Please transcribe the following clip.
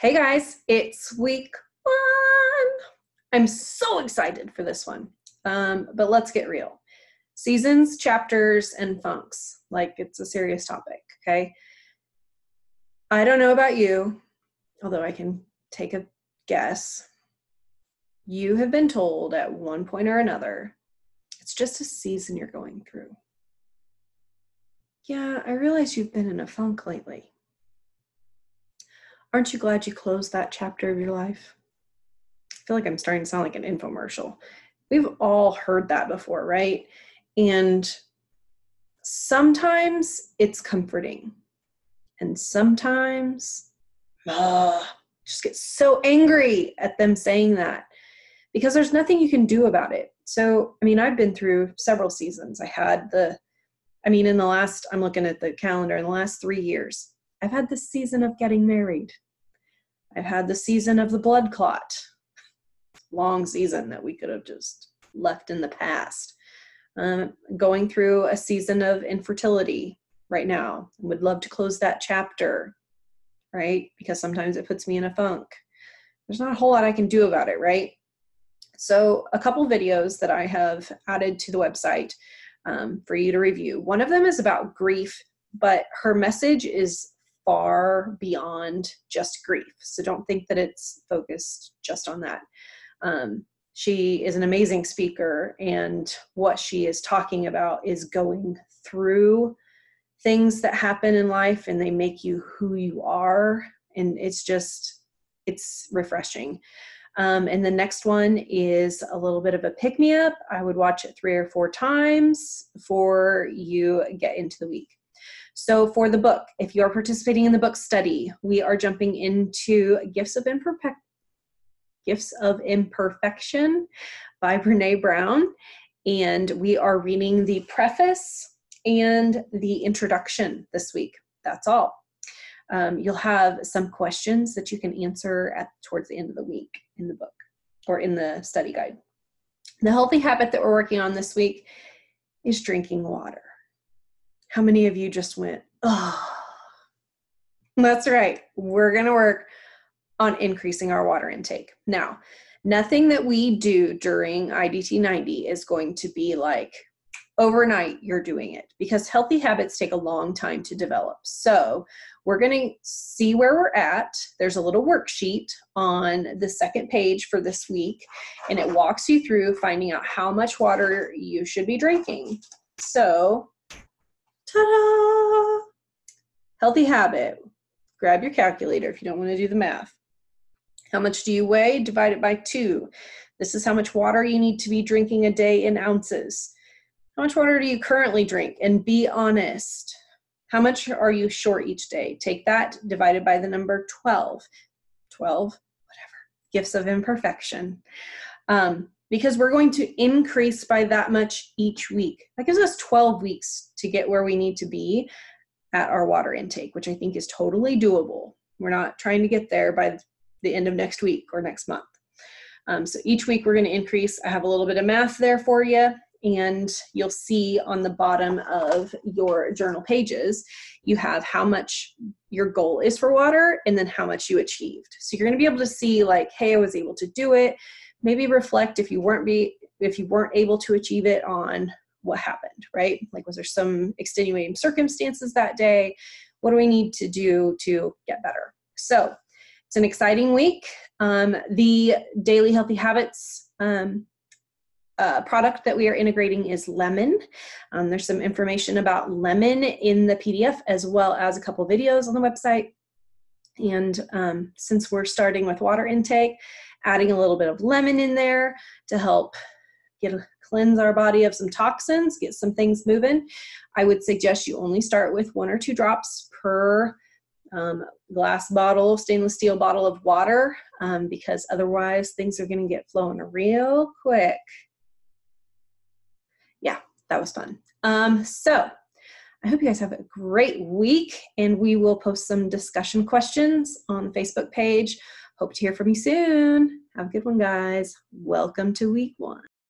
Hey guys, it's week 1. I'm so excited for this one. But let's get real. Seasons, chapters, and funks. Like, it's a serious topic, okay? I don't know about you, although I can take a guess. You have been told at one point or another, it's just a season you're going through. Yeah, I realize you've been in a funk lately. Aren't you glad you closed that chapter of your life? I feel like I'm starting to sound like an infomercial. We've all heard that before, right? And sometimes it's comforting. And sometimes just get so angry at them saying that because there's nothing you can do about it. So, I've been through several seasons. I'm looking at the calendar, in the last 3 years, I've had the season of getting married. I've had the season of the blood clot. Long season that we could have just left in the past. Going through a season of infertility right now. Would love to close that chapter, right? Because sometimes it puts me in a funk. There's not a whole lot I can do about it, right? So a couple videos that I have added to the website for you to review. One of them is about grief, but her message is far beyond just grief. So don't think that it's focused just on that. She is an amazing speaker, and what she is talking about is going through things that happen in life and they make you who you are. And it's refreshing. And the next one is a little bit of a pick-me-up. I would watch it 3 or 4 times before you get into the week. So for the book, if you're participating in the book study, we are jumping into Gifts of Imperfection by Brene Brown. And we are reading the preface and the introduction this week. That's all. You'll have some questions that you can answer towards the end of the week in the book or in the study guide. The healthy habit that we're working on this week is drinking water. How many of you just went, oh? That's right. We're going to work on increasing our water intake. Now, nothing that we do during IDT90 is going to be like overnight you're doing it, because healthy habits take a long time to develop. So we're going to see where we're at. There's a little worksheet on the second page for this week, and it walks you through finding out how much water you should be drinking. So, ta-da! Healthy habit. Grab your calculator if you don't want to do the math. How much do you weigh? Divide it by 2. This is how much water you need to be drinking a day in ounces. How much water do you currently drink? And be honest. How much are you short each day? Take that divided by the number 12. 12, whatever. Gifts of Imperfection. Because we're going to increase by that much each week. That gives us 12 weeks to get where we need to be at our water intake, which I think is totally doable. We're not trying to get there by the end of next week or next month. So each week we're going to increase. I have a little bit of math there for you, and you'll see on the bottom of your journal pages, you have how much your goal is for water and then how much you achieved. So you're going to be able to see like, hey, I was able to do it. Maybe reflect if you weren't able to achieve it on what happened, right? Like, was there some extenuating circumstances that day? What do we need to do to get better? So it's an exciting week. The Daily Healthy Habits product that we are integrating is lemon. There's some information about lemon in the PDF, as well as a couple videos on the website. And since we're starting with water intake, adding a little bit of lemon in there to help cleanse our body of some toxins, get some things moving. I would suggest you only start with 1 or 2 drops per glass bottle, stainless steel bottle of water, because otherwise things are going to get flowing real quick. Yeah, that was fun. So I hope you guys have a great week, and we will post some discussion questions on the Facebook page. Hope to hear from you soon. Have a good one, guys. Welcome to week 1.